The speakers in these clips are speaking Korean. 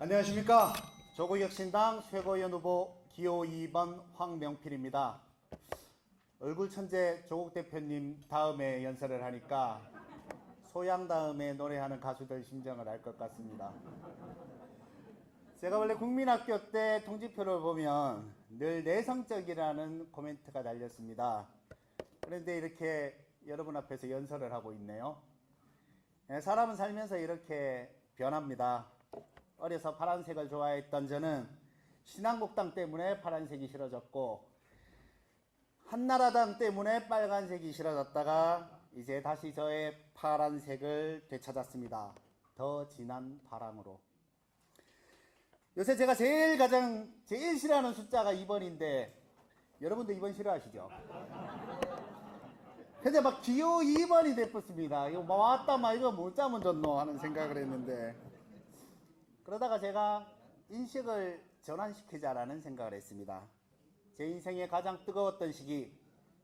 안녕하십니까. 조국혁신당 최고위원 후보 기호 2번 황명필입니다. 얼굴 천재 조국 대표님 다음에 연설을 하니까 소양 다음에 노래하는 가수들 심정을 알 것 같습니다. 제가 원래 국민학교 때 통지표를 보면 늘 내성적이라는 코멘트가 달렸습니다. 그런데 이렇게 여러분 앞에서 연설을 하고 있네요. 사람은 살면서 이렇게 변합니다. 어려서 파란색을 좋아했던 저는 신한국당 때문에 파란색이 싫어졌고 한나라당 때문에 빨간색이 싫어졌다가 이제 다시 저의 파란색을 되찾았습니다. 더 진한 바람으로. 요새 제가 제일 싫어하는 숫자가 2번인데 여러분도 2번 싫어하시죠? 근데 막 기호 2번이 됐습니다. 이거 왔다 이거 못 짜면 좋노 하는 생각을 했는데 그러다가 제가 인식을 전환시키자라는 생각을 했습니다. 제 인생의 가장 뜨거웠던 시기,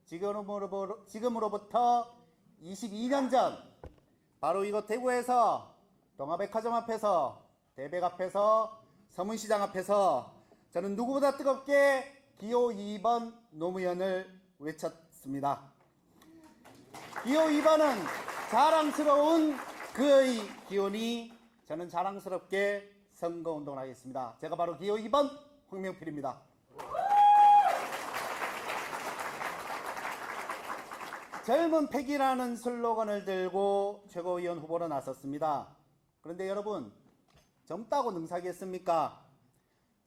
지금으로부터 22년 전 바로 이곳 대구에서 동아백화점 앞에서 대백 앞에서 서문시장 앞에서 저는 누구보다 뜨겁게 기호 2번 노무현을 외쳤습니다. 기호 2번은 자랑스러운 그의 기원이 저는 자랑스럽게 선거운동을 하겠습니다. 제가 바로 기호 2번 황명필입니다. 젊은 패기라는 슬로건을 들고 최고위원 후보로 나섰습니다. 그런데 여러분, 젊다고 능사겠습니까?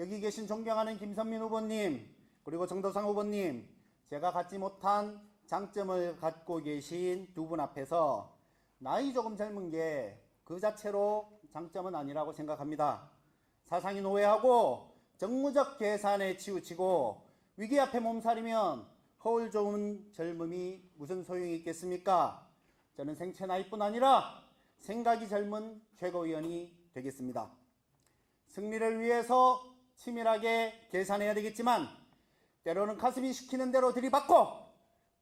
여기 계신 존경하는 김선민 후보님, 그리고 정도상 후보님, 제가 갖지 못한 장점을 갖고 계신 두 분 앞에서 나이 조금 젊은 게 그 자체로 장점은 아니라고 생각합니다. 사상이 노예하고 정무적 계산에 치우치고 위기 앞에 몸살이면 허울 좋은 젊음이 무슨 소용이 있겠습니까? 저는 생체 나이뿐 아니라 생각이 젊은 최고위원이 되겠습니다. 승리를 위해서 치밀하게 계산해야 되겠지만 때로는 가슴이 시키는 대로 들이받고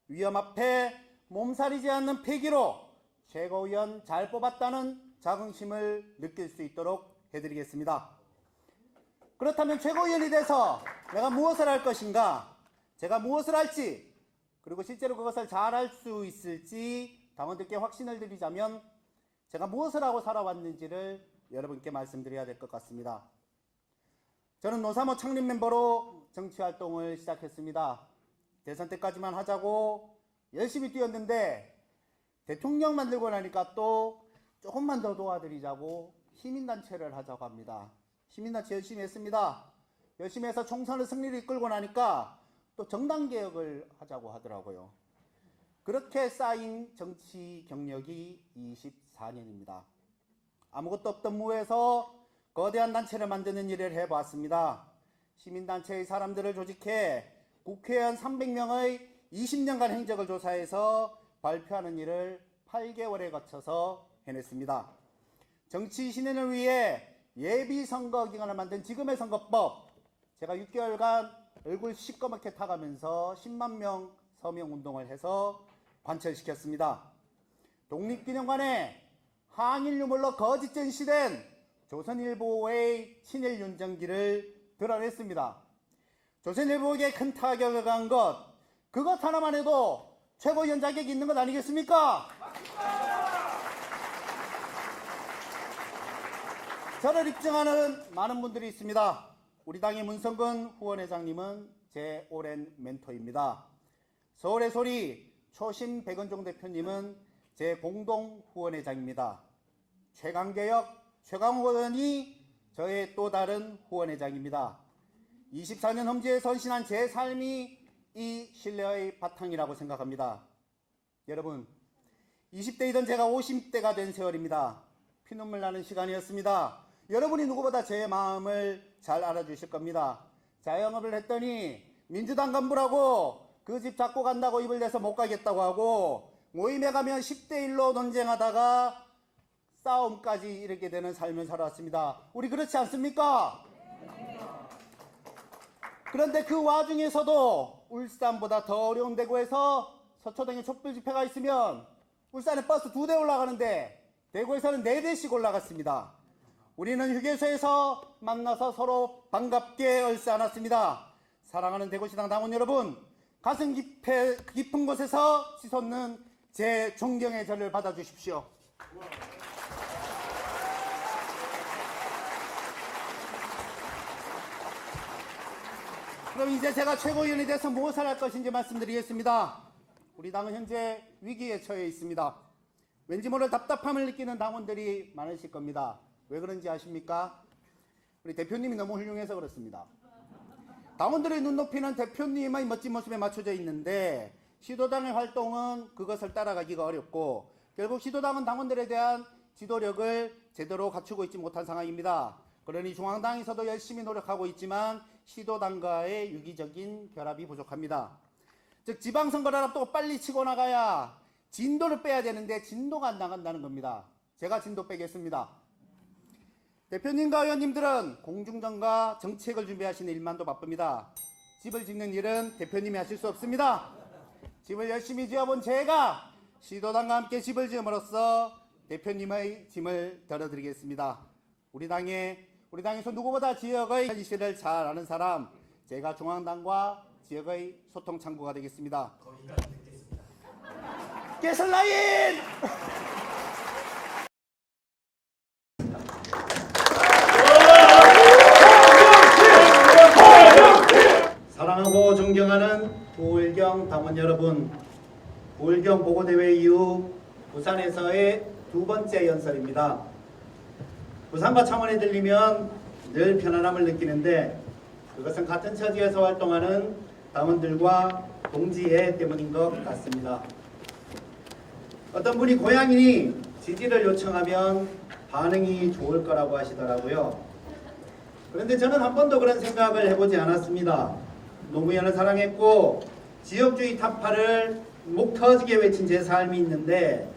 위험 앞에 몸살이지 않는 패기로 최고위원 잘 뽑았다는 자긍심을 느낄 수 있도록 해드리겠습니다. 그렇다면 최고위원이 돼서 내가 무엇을 할 것인가, 제가 무엇을 할지, 그리고 실제로 그것을 잘 할 수 있을지 당원들께 확신을 드리자면 제가 무엇을 하고 살아왔는지를 여러분께 말씀드려야 될 것 같습니다. 저는 노사모 창립 멤버로 정치활동을 시작했습니다. 대선 때까지만 하자고 열심히 뛰었는데 대통령 만들고 나니까 또 조금만 더 도와드리자고 시민단체를 하자고 합니다. 시민단체 열심히 했습니다. 열심히 해서 총선을 승리를 이끌고 나니까 또 정당개혁을 하자고 하더라고요. 그렇게 쌓인 정치 경력이 24년입니다. 아무것도 없던 무에서 거대한 단체를 만드는 일을 해봤습니다. 시민단체의 사람들을 조직해 국회의원 300명의 20년간 행적을 조사해서 발표하는 일을 8개월에 거쳐서 해냈습니다. 정치 신인을 위해 예비선거 기간을 만든 지금의 선거법, 제가 6개월간 얼굴 시꺼멓게 타가면서 10만 명 서명 운동을 해서 관철시켰습니다. 독립기념관에 항일 유물로 거짓 전시된 조선일보의 친일 윤정기를 드러냈습니다. 조선일보에게 큰 타격을 간 것, 그것 하나만 해도 최고위원 자격이 있는 것 아니겠습니까? 저를 입증하는 많은 분들이 있습니다. 우리 당의 문성근 후원회장님은 제 오랜 멘토입니다. 서울의 소리 초심 백은종 대표님은 제 공동 후원회장입니다. 최강개혁 최강욱 의원이 저의 또 다른 후원회장입니다. 24년 험지에 선신한 제 삶이 이 신뢰의 바탕이라고 생각합니다. 여러분, 20대이던 제가 50대가 된 세월입니다. 피눈물 나는 시간이었습니다. 여러분이 누구보다 제 마음을 잘 알아주실 겁니다. 자영업을 했더니 민주당 간부라고 그 집 잡고 간다고 입을 내서 못 가겠다고 하고 모임에 가면 10대 1로 논쟁하다가 싸움까지 이르게 되는 삶을 살아왔습니다. 우리 그렇지 않습니까? 그런데 그 와중에서도 울산보다 더 어려운 대구에서 서초동에 촛불 집회가 있으면 울산에 버스 2대 올라가는데 대구에서는 4대씩 올라갔습니다. 우리는 휴게소에서 만나서 서로 반갑게 얼싸안았습니다. 사랑하는 대구시당 당원 여러분, 가슴 깊은 곳에서 씻었는 제 존경의 절을 받아주십시오. 그럼 이제 제가 최고위원에 대해서 무엇을 할 것인지 말씀드리겠습니다. 우리 당은 현재 위기에 처해 있습니다. 왠지 모를 답답함을 느끼는 당원들이 많으실 겁니다. 왜 그런지 아십니까? 우리 대표님이 너무 훌륭해서 그렇습니다. 당원들의 눈높이는 대표님의 멋진 모습에 맞춰져 있는데 시도당의 활동은 그것을 따라가기가 어렵고 결국 시도당은 당원들에 대한 지도력을 제대로 갖추고 있지 못한 상황입니다. 그러니 중앙당에서도 열심히 노력하고 있지만 시도당과의 유기적인 결합이 부족합니다. 즉 지방선거를 앞두고 빨리 치고 나가야 진도를 빼야 되는데 진도가 안 나간다는 겁니다. 제가 진도 빼겠습니다. 대표님과 의원님들은 공중전과 정책을 준비하시는 일만도 바쁩니다. 집을 짓는 일은 대표님이 하실 수 없습니다. 집을 열심히 지어본 제가 시도당과 함께 집을 지음으로써 대표님의 짐을 덜어드리겠습니다. 우리 당에서 누구보다 지역의 현실을 잘 아는 사람, 제가 중앙당과 지역의 소통 창구가 되겠습니다. 개설라인! 사랑하고 존경하는 부울경 당원 여러분, 부울경 보고대회 이후 부산에서의 두 번째 연설입니다. 부산과 창원에 들리면 늘 편안함을 느끼는데 그것은 같은 처지에서 활동하는 당원들과 동지애 때문인 것 같습니다. 어떤 분이 고향인이 지지를 요청하면 반응이 좋을 거라고 하시더라고요. 그런데 저는 한 번도 그런 생각을 해보지 않았습니다. 노무현을 사랑했고 지역주의 타파를 목 터지게 외친 제 삶이 있는데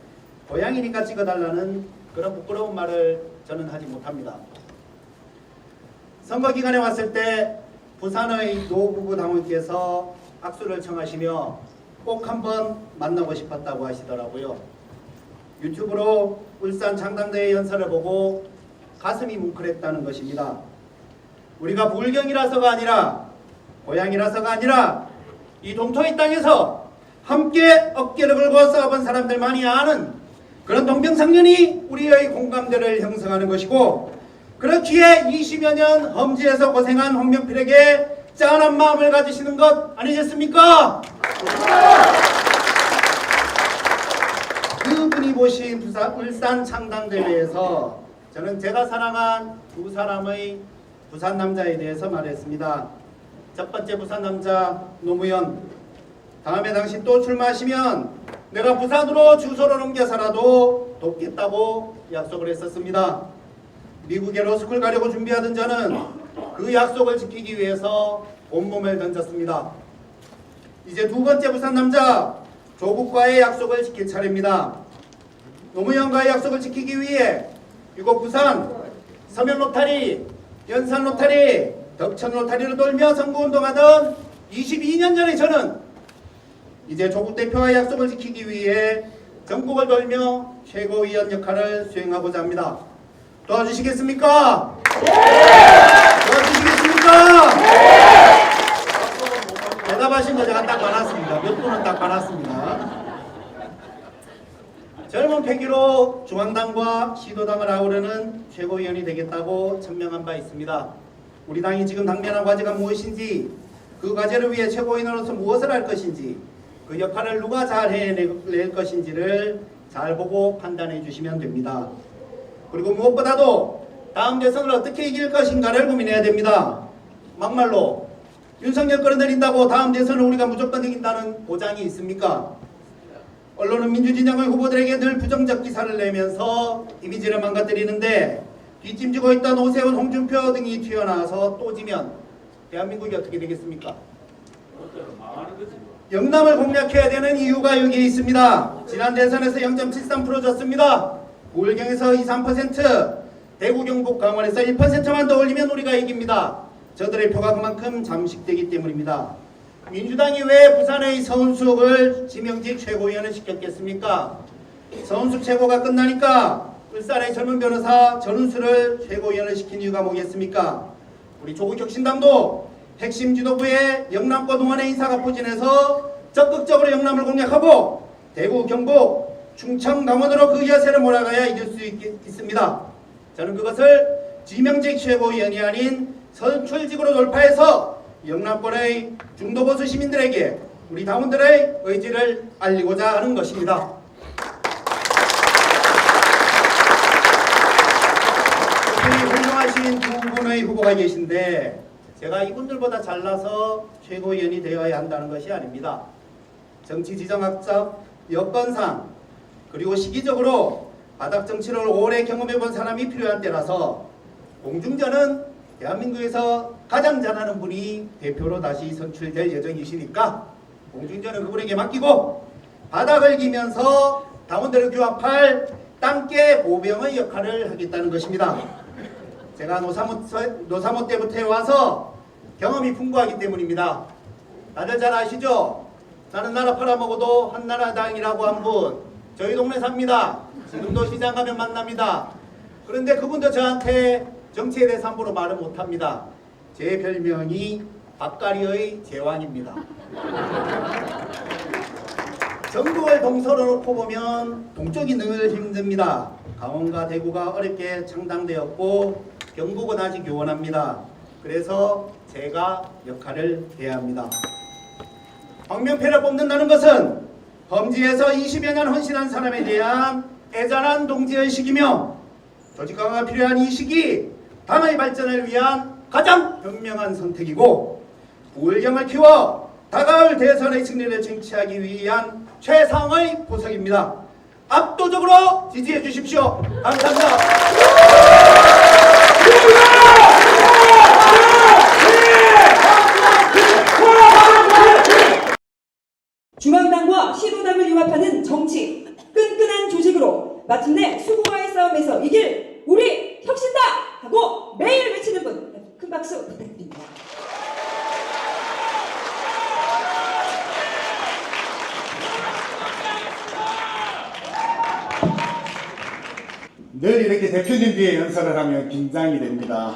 고향이니까 찍어달라는 그런 부끄러운 말을 저는 하지 못합니다. 선거 기간에 왔을 때 부산의 노부부 당원께서 악수를 청하시며 꼭 한번 만나고 싶었다고 하시더라고요. 유튜브로 울산 창당대회 연설을 보고 가슴이 뭉클했다는 것입니다. 우리가 부울경이라서가 아니라 고향이라서가 아니라 이 동토의 땅에서 함께 어깨를 걸고 싸워본 사람들만이 아는 그런 동병상련이 우리의 공감대를 형성하는 것이고 그렇기에 20여 년 험지에서 고생한 홍명필에게 짠한 마음을 가지시는 것 아니겠습니까? 그분이 보신 울산 창당대회에서 저는 제가 사랑한 두 사람의 부산 남자에 대해서 말했습니다. 첫 번째 부산 남자 노무현, 다음에 당신 또 출마하시면 내가 부산으로 주소를 옮겨서라도 돕겠다고 약속을 했었습니다. 미국에 로스쿨 가려고 준비하던 저는 그 약속을 지키기 위해서 온몸을 던졌습니다. 이제 두 번째 부산 남자 조국과의 약속을 지킬 차례입니다. 노무현과의 약속을 지키기 위해 이곳 부산 서면 로타리, 연산 로타리, 덕천 로타리를 돌며 선거운동하던 22년 전에 저는 이제 조국 대표와의 약속을 지키기 위해 전국을 돌며 최고위원 역할을 수행하고자 합니다. 도와주시겠습니까? 네! 도와주시겠습니까? 네! 대답하신 거 제가 딱 많았습니다. 몇 분은 딱 많았습니다. 젊은 패기로 중앙당과 시도당을 아우르는 최고위원이 되겠다고 천명한 바 있습니다. 우리 당이 지금 당면한 과제가 무엇인지, 그 과제를 위해 최고위원으로서 무엇을 할 것인지, 그 역할을 누가 잘 해낼 것인지를 잘 보고 판단해 주시면 됩니다. 그리고 무엇보다도 다음 대선을 어떻게 이길 것인가를 고민해야 됩니다. 막말로 윤석열 끌어내린다고 다음 대선을 우리가 무조건 이긴다는 보장이 있습니까? 언론은 민주진영의 후보들에게 늘 부정적 기사를 내면서 이미지를 망가뜨리는데 뒷짐지고 있던 오세훈, 홍준표 등이 튀어나와서 또 지면 대한민국이 어떻게 되겠습니까? 영남을 공략해야 되는 이유가 여기에 있습니다. 지난 대선에서 0.73% 졌습니다. 부울경에서 23%, 대구, 경북, 강원에서 1%만 더 올리면 우리가 이깁니다. 저들의 표가 그만큼 잠식되기 때문입니다. 민주당이 왜 부산의 서은숙을 지명직 최고위원을 시켰겠습니까? 서은숙 최고가 끝나니까 울산의 젊은 변호사 전운수를 최고위원을 시킨 이유가 뭐겠습니까? 우리 조국혁신당도 핵심 지도부의 영남권 동안의 인사가 포진해서 적극적으로 영남을 공략하고 대구, 경북, 충청, 강원으로 그 여세를 몰아가야 이길 수 있습니다. 저는 그것을 지명직 최고위원이 아닌 선출직으로 돌파해서 영남권의 중도보수 시민들에게 우리 당원들의 의지를 알리고자 하는 것입니다. 훌륭하신 두 분의 후보가 계신데 제가 이분들보다 잘나서 최고위원이 되어야 한다는 것이 아닙니다. 정치 지정학적 여건상 그리고 시기적으로 바닥 정치를 오래 경험해본 사람이 필요한 때라서 공중전은 대한민국에서 가장 잘하는 분이 대표로 다시 선출될 예정이시니까 공중전은 그분에게 맡기고 바닥을 기면서 당원들을 규합할 땅깨 보병의 역할을 하겠다는 것입니다. 제가 노사모 때부터 해와서 경험이 풍부하기 때문입니다. 다들 잘 아시죠? 나는 나라 팔아먹어도 한나라당이라고 한 분 저희 동네 삽니다. 지금도 시장 가면 만납니다. 그런데 그분도 저한테 정치에 대해서 함부로 말을 못합니다. 제 별명이 밥가리의 제왕입니다. 전국을 동서로 놓고 보면 동쪽이 늘 힘듭니다. 강원과 대구가 어렵게 창당되었고 경북은 아직 요원합니다. 그래서 제가 역할을 해야 합니다. 황명패를 뽑는다는 것은 범지에서 20여 년 헌신한 사람에 대한 애잔한 동지의식이며 조직 강화가 필요한 이 시기 당의 발전을 위한 가장 현명한 선택이고 우울경을 키워 다가올 대선의 승리를 쟁취하기 위한 최상의 보석입니다. 압도적으로 지지해 주십시오. 감사합니다. 중앙당과 시도당을 융합하는 정치, 끈끈한 조직으로 마침내 수구와의 싸움에서 이길 우리 혁신당! 하고 매일 외치는 분, 큰 박수 부탁드립니다. 늘 이렇게 대표님 뒤에 연설을 하면 긴장이 됩니다.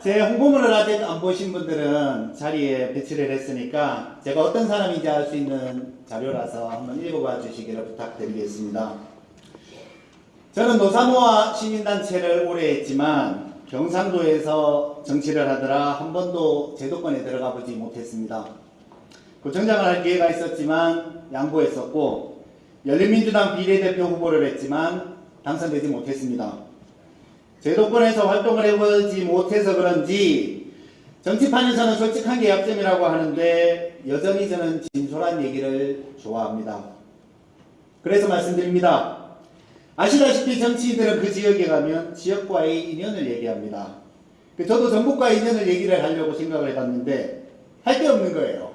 제 홍보문을 아직 안 보신 분들은 자리에 배치를 했으니까 제가 어떤 사람인지 알 수 있는 자료라서 한번 읽어봐 주시기를 부탁드리겠습니다. 저는 노사모와 시민단체를 오래 했지만 경상도에서 정치를 하느라 한 번도 제도권에 들어가 보지 못했습니다. 구청장을 할 기회가 있었지만 양보했었고 열린민주당 비례대표 후보를 했지만 당선되지 못했습니다. 제도권에서 활동을 해보지 못해서 그런지 정치판에서는 솔직한 게 약점이라고 하는데 여전히 저는 진솔한 얘기를 좋아합니다. 그래서 말씀드립니다. 아시다시피 정치인들은 그 지역에 가면 지역과의 인연을 얘기합니다. 저도 전북과의 인연을 얘기를 하려고 생각을 해봤는데 할 게 없는 거예요.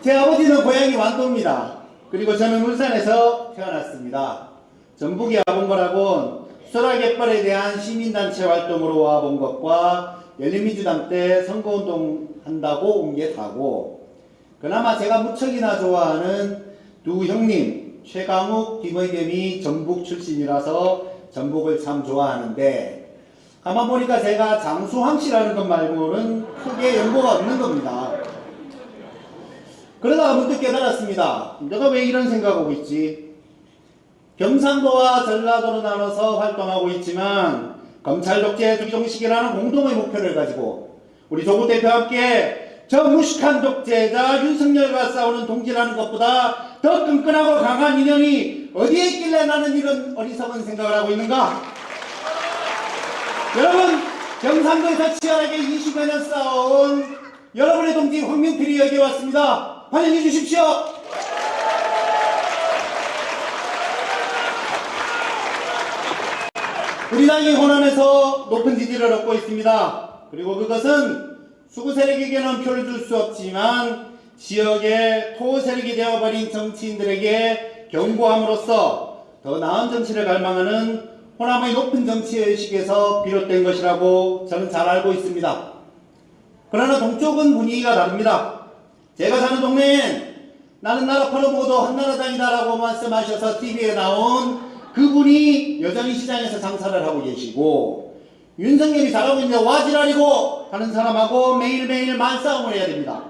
제 아버지는 고향이 완도입니다. 그리고 저는 울산에서 태어났습니다. 전북에 와본 거라곤 수라갯벌에 대한 시민단체 활동으로 와본 것과 열린민주당 때 선거운동 한다고 온 게 다고 그나마 제가 무척이나 좋아하는 두 형님 최강욱, 김의겸이 전북 출신이라서 전북을 참 좋아하는데 가만 보니까 제가 장수황 씨라는 것 말고는 크게 연고가 없는 겁니다. 그러다가 문득 깨달았습니다. 내가 왜 이런 생각하고 있지? 경상도와 전라도로 나눠서 활동하고 있지만 검찰 독재 조정식이라는 공동의 목표를 가지고 우리 조국 대표와 함께 저 무식한 독재자 윤석열과 싸우는 동지라는 것보다 더 끈끈하고 강한 인연이 어디에 있길래 나는 이런 어리석은 생각을 하고 있는가? 여러분, 경상도에서 치열하게 20여 년 싸워온 여러분의 동지 황명필이 여기에 왔습니다. 환영해 주십시오. 우리 당이 호남에서 높은 지지를 얻고 있습니다. 그리고 그것은 수구 세력에게는 표를 줄 수 없지만 지역의 토 세력이 되어버린 정치인들에게 경고함으로써 더 나은 정치를 갈망하는 호남의 높은 정치의식에서 비롯된 것이라고 저는 잘 알고 있습니다. 그러나 동쪽은 분위기가 다릅니다. 제가 사는 동네엔 나는 나라 팔아먹어도 한나라당이다 라고 말씀하셔서 TV에 나온 그분이 여전히 시장에서 장사를 하고 계시고 윤석열이 잘하고 있는데 와지랄이고 하는 사람하고 매일매일 말싸움을 해야 됩니다.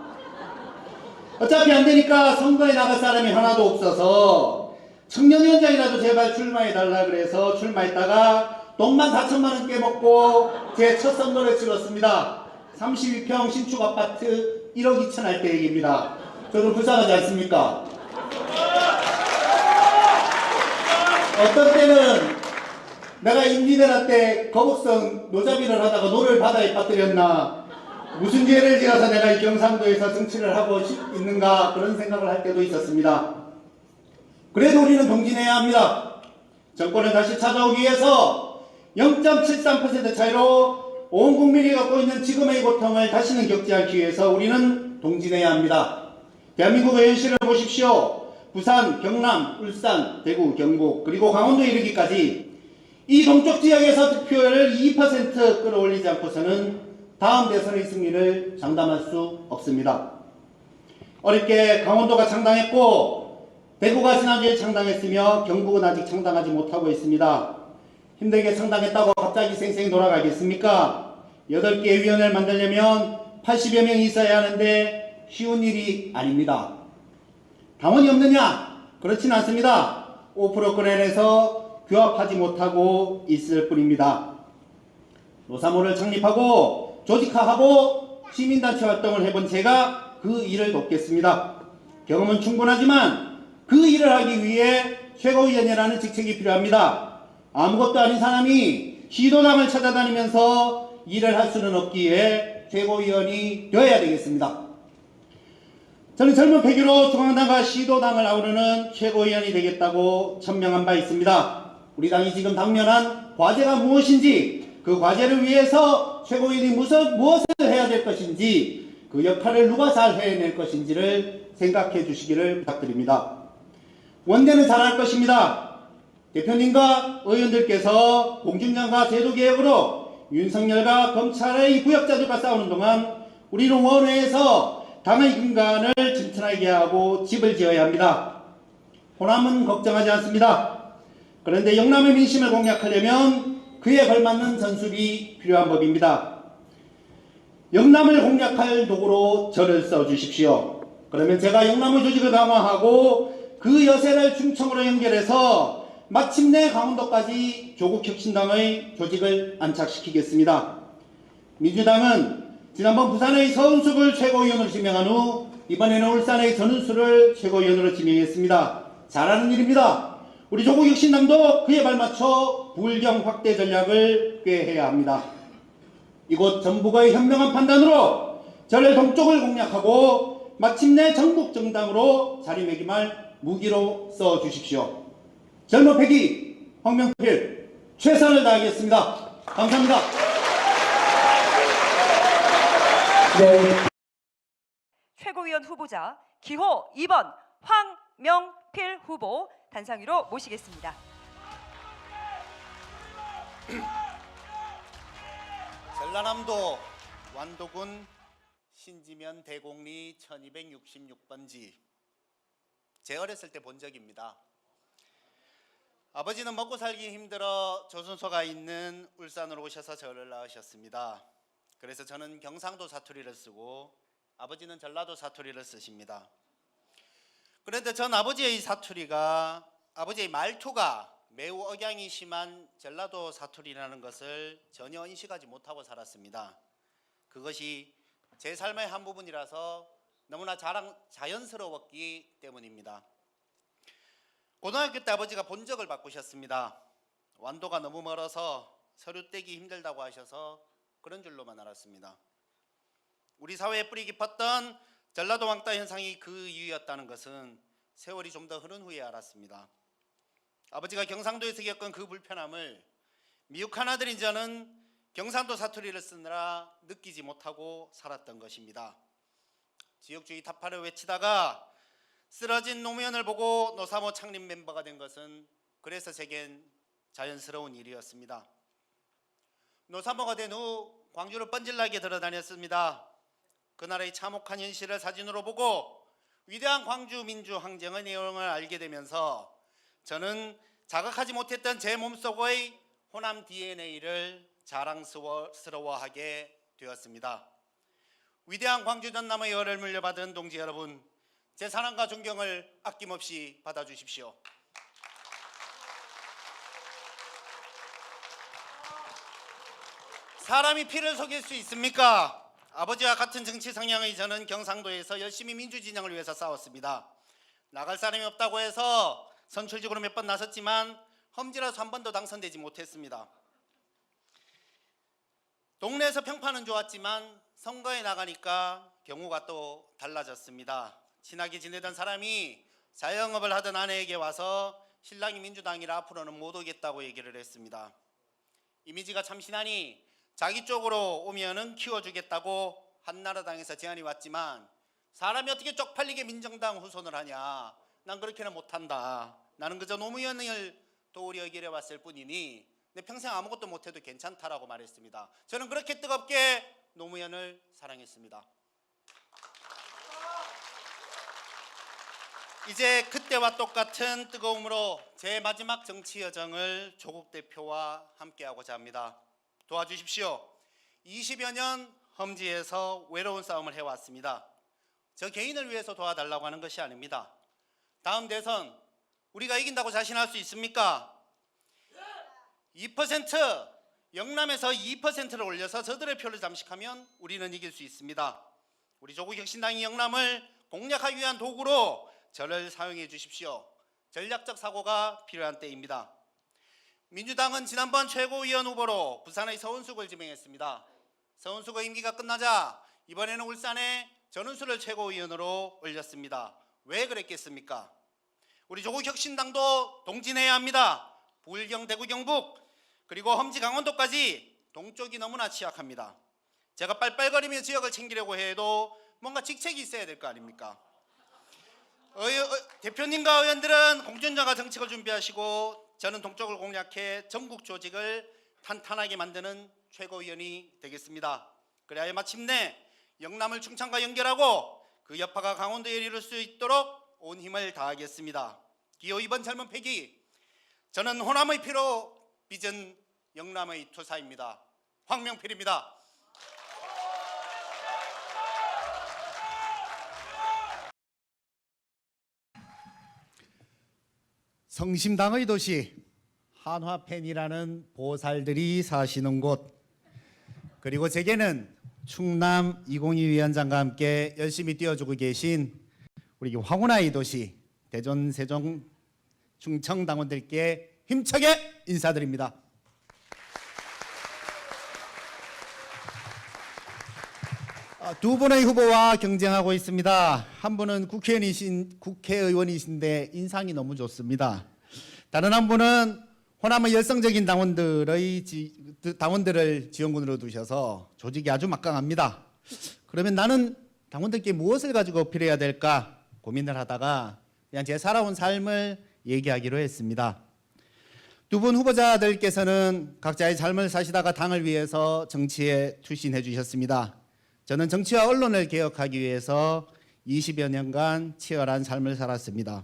어차피 안 되니까 선거에 나갈 사람이 하나도 없어서 청년위원장이라도 제발 출마해달라 그래서 출마했다가 돈만 4천만 원 깨먹고 제 첫 선거를 치렀습니다. 32평 신축 아파트 1억 2천 할 때 얘기입니다. 저도 불쌍하지 않습니까? 어떤 때는 내가 임진왜란 때 거북선 노자비를 하다가 노를 바다에 빠뜨렸나, 무슨 죄를 지어서 내가 이 경상도에서 정치를 하고 있는가, 그런 생각을 할 때도 있었습니다. 그래도 우리는 동진해야 합니다. 정권을 다시 찾아오기 위해서 0.73% 차이로 온 국민이 갖고 있는 지금의 고통을 다시는 겪지 않기 위해서 우리는 동진해야 합니다. 대한민국의 현실을 보십시오. 부산, 경남, 울산, 대구, 경북, 그리고 강원도에 이르기까지 이 동쪽 지역에서 득표율을 2% 끌어올리지 않고서는 다음 대선의 승리를 장담할 수 없습니다. 어렵게 강원도가 창당했고 대구가 지난주에 창당했으며 경북은 아직 창당하지 못하고 있습니다. 힘들게 창당했다고 갑자기 쌩쌩 돌아가겠습니까? 8개의 위원회를 만들려면 80여 명이 있어야 하는데 쉬운 일이 아닙니다. 당원이 없느냐? 그렇진 않습니다. 5% 거래에서 규합하지 못하고 있을 뿐입니다. 노사모를 창립하고 조직화하고 시민단체 활동을 해본 제가 그 일을 돕겠습니다. 경험은 충분하지만 그 일을 하기 위해 최고위원이라는 직책이 필요합니다. 아무것도 아닌 사람이 시도당을 찾아다니면서 일을 할 수는 없기에 최고위원이 되어야 되겠습니다. 저는 젊은 패기로 중앙당과 시도당을 아우르는 최고위원이 되겠다고 천명한 바 있습니다. 우리 당이 지금 당면한 과제가 무엇인지, 그 과제를 위해서 최고위원이 무엇을 해야 될 것인지, 그 역할을 누가 잘 해낼 것인지를 생각해 주시기를 부탁드립니다. 원내는 잘할 것입니다. 대표님과 의원들께서 공직선거와 제도개혁으로 윤석열과 검찰의 부역자들과 싸우는 동안 우리는 원외에서 당의 근간을 튼튼하게 하고 집을 지어야 합니다. 호남은 걱정하지 않습니다. 그런데 영남의 민심을 공략하려면 그에 걸맞는 전술이 필요한 법입니다. 영남을 공략할 도구로 저를 써주십시오. 그러면 제가 영남의 조직을 강화하고 그 여세를 충청으로 연결해서 마침내 강원도까지 조국혁신당의 조직을 안착시키겠습니다. 민주당은 지난번 부산의 서은숙을 최고위원으로 지명한 후 이번에는 울산의 전은수를 최고위원으로 지명했습니다. 잘하는 일입니다. 우리 조국혁신당도 그에 발맞춰 부울경 확대 전략을 꾀해야 합니다. 이곳 전북의 현명한 판단으로 저를 동쪽을 공략하고 마침내 전국 정당으로 자리매김할 무기로 써주십시오. 젊은 패기 황명필 최선을 다하겠습니다. 감사합니다. 네. 최고위원 후보자 기호 2번 황명필 후보 단상 위로 모시겠습니다. 전라남도 완도군 신지면 대곡리 1266번지. 제 어렸을 때 본 적입니다. 아버지는 먹고 살기 힘들어 조선소가 있는 울산으로 오셔서 저를 낳으셨습니다. 그래서 저는 경상도 사투리를 쓰고 아버지는 전라도 사투리를 쓰십니다. 그런데 전 아버지의 사투리가, 아버지의 말투가 매우 억양이 심한 전라도 사투리라는 것을 전혀 인식하지 못하고 살았습니다. 그것이 제 삶의 한 부분이라서 너무나 자연스러웠기 때문입니다. 고등학교 때 아버지가 본적을 바꾸셨습니다. 완도가 너무 멀어서 서류 떼기 힘들다고 하셔서 그런 줄로만 알았습니다. 우리 사회에 뿌리 깊었던 전라도 왕따 현상이 그 이유였다는 것은 세월이 좀 더 흐른 후에 알았습니다. 아버지가 경상도에서 겪은 그 불편함을 미육한 아들인 저는 경상도 사투리를 쓰느라 느끼지 못하고 살았던 것입니다. 지역주의 타파를 외치다가 쓰러진 노무현을 보고 노사모 창립 멤버가 된 것은 그래서 제겐 자연스러운 일이었습니다. 노사모가 된 후 광주를 뻔질나게 돌아다녔습니다. 그날의 참혹한 현실을 사진으로 보고 위대한 광주 민주 항쟁의 내용을 알게 되면서 저는 자각하지 못했던 제 몸속의 호남 DNA를 자랑스러워하게 되었습니다. 위대한 광주 전남의 열을 물려받은 동지 여러분, 제 사랑과 존경을 아낌없이 받아주십시오. 사람이 피를 속일 수 있습니까? 아버지와 같은 정치 성향의 저는 경상도에서 열심히 민주진영을 위해서 싸웠습니다. 나갈 사람이 없다고 해서 선출직으로 몇 번 나섰지만 험지라서 한 번도 당선되지 못했습니다. 동네에서 평판은 좋았지만 선거에 나가니까 경우가 또 달라졌습니다. 친하게 지내던 사람이 자영업을 하던 아내에게 와서 신랑이 민주당이라 앞으로는 못 오겠다고 얘기를 했습니다. 이미지가 참신하니 자기 쪽으로 오면은 키워주겠다고 한나라당에서 제안이 왔지만 사람이 어떻게 쪽팔리게 민정당 후손을 하냐. 난 그렇게는 못한다. 나는 그저 노무현을 도우려 여겨봤을 뿐이니 내 평생 아무것도 못해도 괜찮다라고 말했습니다. 저는 그렇게 뜨겁게 노무현을 사랑했습니다. 이제 그때와 똑같은 뜨거움으로 제 마지막 정치 여정을 조국 대표와 함께하고자 합니다. 도와주십시오. 20여 년 험지에서 외로운 싸움을 해왔습니다. 저 개인을 위해서 도와달라고 하는 것이 아닙니다. 다음 대선 우리가 이긴다고 자신할 수 있습니까? 2% 영남에서 2%를 올려서 저들의 표를 잠식하면 우리는 이길 수 있습니다. 우리 조국혁신당이 영남을 공략하기 위한 도구로 저를 사용해 주십시오. 전략적 사고가 필요한 때입니다. 민주당은 지난번 최고위원 후보로 부산의 서은숙을 지명했습니다. 서은숙의 임기가 끝나자 이번에는 울산에 전은수를 최고위원으로 올렸습니다. 왜 그랬겠습니까? 우리 조국혁신당도 동진해야 합니다. 부울경, 대구, 경북 그리고 험지, 강원도까지 동쪽이 너무나 취약합니다. 제가 빨빨거리며 지역을 챙기려고 해도 뭔가 직책이 있어야 될 거 아닙니까? 대표님과 의원들은 공천자가 정책을 준비하시고 저는 동쪽을 공략해 전국 조직을 탄탄하게 만드는 최고위원이 되겠습니다. 그래야 마침내 영남을 충청과 연결하고 그 여파가 강원도에 이를 수 있도록 온 힘을 다하겠습니다. 기호 2번 젊은 패기, 저는 호남의 피로 빚은 영남의 투사입니다. 황명필입니다. 성심당의 도시, 한화팬이라는 보살들이 사시는 곳, 그리고 제게는 충남 2022 위원장과 함께 열심히 뛰어주고 계신 우리 황운하의 도시, 대전, 세종, 충청 당원들께 힘차게 인사드립니다. 두 분의 후보와 경쟁하고 있습니다. 한 분은 국회의원이신데 인상이 너무 좋습니다. 다른 한 분은 호남의 열성적인 당원들을 지원군으로 두셔서 조직이 아주 막강합니다. 그러면 나는 당원들께 무엇을 가지고 어필해야 될까 고민을 하다가 그냥 제 살아온 삶을 얘기하기로 했습니다. 두 분 후보자들께서는 각자의 삶을 사시다가 당을 위해서 정치에 출신해 주셨습니다. 저는 정치와 언론을 개혁하기 위해서 20여 년간 치열한 삶을 살았습니다.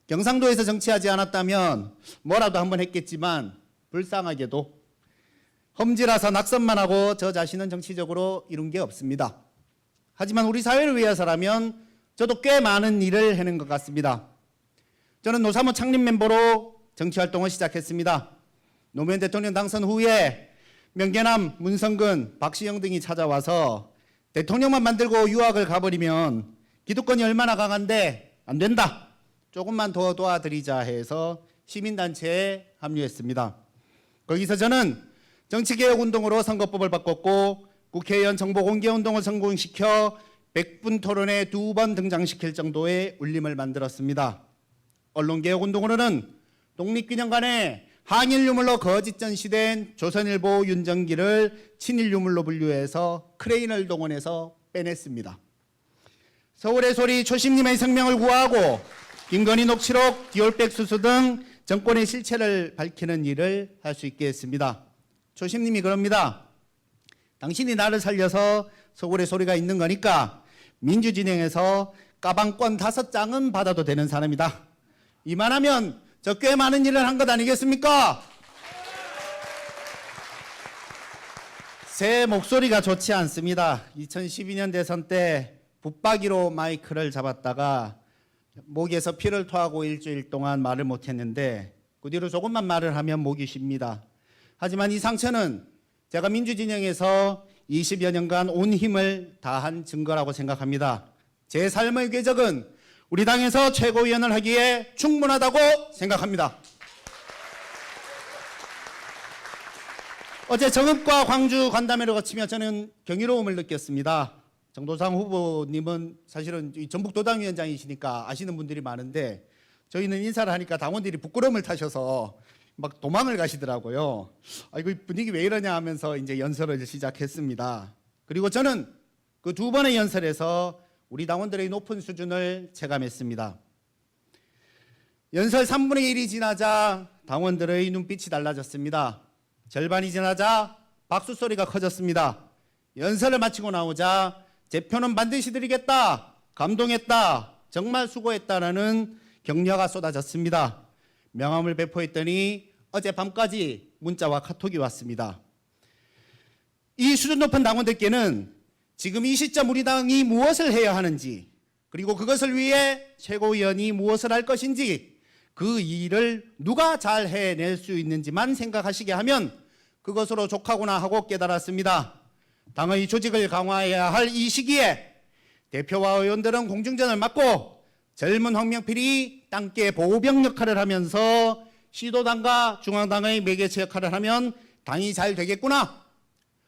경상도에서 정치하지 않았다면 뭐라도 한번 했겠지만 불쌍하게도 험지라서 낙선만 하고 저 자신은 정치적으로 이룬 게 없습니다. 하지만 우리 사회를 위해서라면 저도 꽤 많은 일을 해낸 것 같습니다. 저는 노사모 창립 멤버로 정치활동을 시작했습니다. 노무현 대통령 당선 후에 명계남, 문성근, 박시영 등이 찾아와서 대통령만 만들고 유학을 가버리면 기득권이 얼마나 강한데 안 된다. 조금만 더 도와드리자 해서 시민단체에 합류했습니다. 거기서 저는 정치개혁운동으로 선거법을 바꿨고 국회의원 정보공개운동을 성공시켜 100분 토론에 2번 등장시킬 정도의 울림을 만들었습니다. 언론개혁운동으로는 독립기념관에 항일 유물로 거짓 전시된 조선일보 윤정기를 친일 유물로 분류해서 크레인을 동원해서 빼냈습니다. 서울의 소리 초심님의 생명을 구하고 김건희 녹취록, 디올백 수수 등 정권의 실체를 밝히는 일을 할 수 있게 했습니다. 초심님이 그럽니다. 당신이 나를 살려서 서울의 소리가 있는 거니까 민주진영에서 까방권 5장은 받아도 되는 사람이다. 이만하면 저 꽤 많은 일을 한 것 아니겠습니까? 제 목소리가 좋지 않습니다. 2012년 대선 때 붙박이로 마이크를 잡았다가 목에서 피를 토하고 일주일 동안 말을 못했는데 그 뒤로 조금만 말을 하면 목이 쉽니다. 하지만 이 상처는 제가 민주진영에서 20여 년간 온 힘을 다한 증거라고 생각합니다. 제 삶의 궤적은 우리 당에서 최고위원을 하기에 충분하다고 생각합니다. 어제 정읍과 광주 간담회를 거치며 저는 경이로움을 느꼈습니다. 정도상 후보님은 사실은 전북도당위원장이시니까 아시는 분들이 많은데 저희는 인사를 하니까 당원들이 부끄러움을 타셔서 막 도망을 가시더라고요. 이거 분위기 왜 이러냐 하면서 이제 연설을 시작했습니다. 그리고 저는 그 두 번의 연설에서 우리 당원들의 높은 수준을 체감했습니다. 연설 3분의 1이 지나자 당원들의 눈빛이 달라졌습니다. 절반이 지나자 박수 소리가 커졌습니다. 연설을 마치고 나오자 제 표는 반드시 드리겠다, 감동했다, 정말 수고했다라는 격려가 쏟아졌습니다. 명함을 배포했더니 어젯밤까지 문자와 카톡이 왔습니다. 이 수준 높은 당원들께는 지금 이 시점 우리 당이 무엇을 해야 하는지, 그리고 그것을 위해 최고위원이 무엇을 할 것인지, 그 일을 누가 잘 해낼 수 있는지만 생각하시게 하면 그것으로 족하구나 하고 깨달았습니다. 당의 조직을 강화해야 할 이 시기에 대표와 의원들은 공중전을 맡고 젊은 황명필이 땅께 보호병 역할을 하면서 시도당과 중앙당의 매개체 역할을 하면 당이 잘 되겠구나.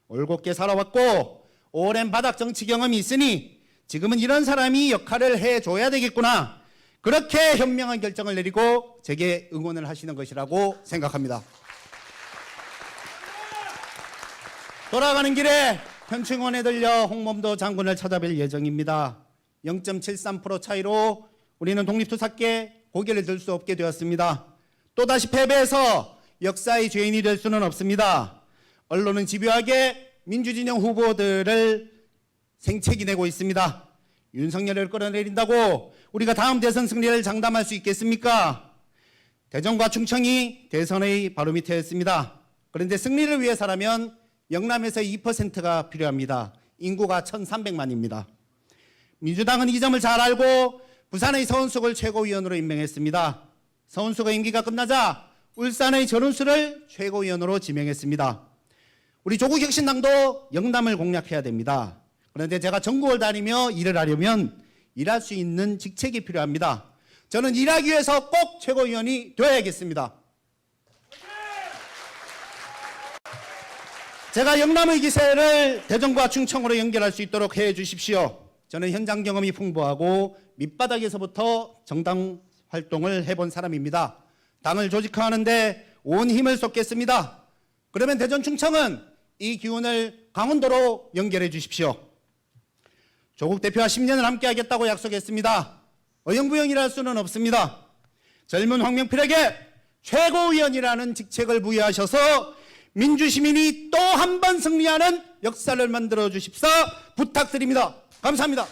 올곧게 살아왔고 오랜 바닥 정치 경험이 있으니 지금은 이런 사람이 역할을 해줘야 되겠구나. 그렇게 현명한 결정을 내리고 제게 응원을 하시는 것이라고 생각합니다. 돌아가는 길에 현충원에 들려 홍범도 장군을 찾아뵐 예정입니다. 0.73% 차이로 우리는 독립투사께 고개를 들 수 없게 되었습니다. 또다시 패배해서 역사의 죄인이 될 수는 없습니다. 언론은 집요하게 민주진영 후보들을 생채기 내고 있습니다. 윤석열을 끌어내린다고 우리가 다음 대선 승리를 장담할 수 있겠습니까? 대전과 충청이 대선의 바로 밑에 있습니다. 그런데 승리를 위해서라면 영남에서 2%가 필요합니다. 인구가 1,300만입니다. 민주당은 이 점을 잘 알고 부산의 서은숙을 최고위원으로 임명했습니다. 서은숙의 임기가 끝나자 울산의 전운수를 최고위원으로 지명했습니다. 우리 조국혁신당도 영남을 공략해야 됩니다. 그런데 제가 전국을 다니며 일을 하려면 일할 수 있는 직책이 필요합니다. 저는 일하기 위해서 꼭 최고위원이 되어야겠습니다. 제가 영남의 기세를 대전과 충청으로 연결할 수 있도록 해 주십시오. 저는 현장 경험이 풍부하고 밑바닥에서부터 정당 활동을 해본 사람입니다. 당을 조직화하는데 온 힘을 쏟겠습니다. 그러면 대전 충청은 이 기운을 강원도로 연결해 주십시오. 조국 대표와 10년을 함께 하겠다고 약속했습니다. 어영부영이랄 수는 없습니다. 젊은 황명필에게 최고위원이라는 직책을 부여하셔서 민주시민이 또 한 번 승리하는 역사를 만들어 주십사 부탁드립니다. 감사합니다.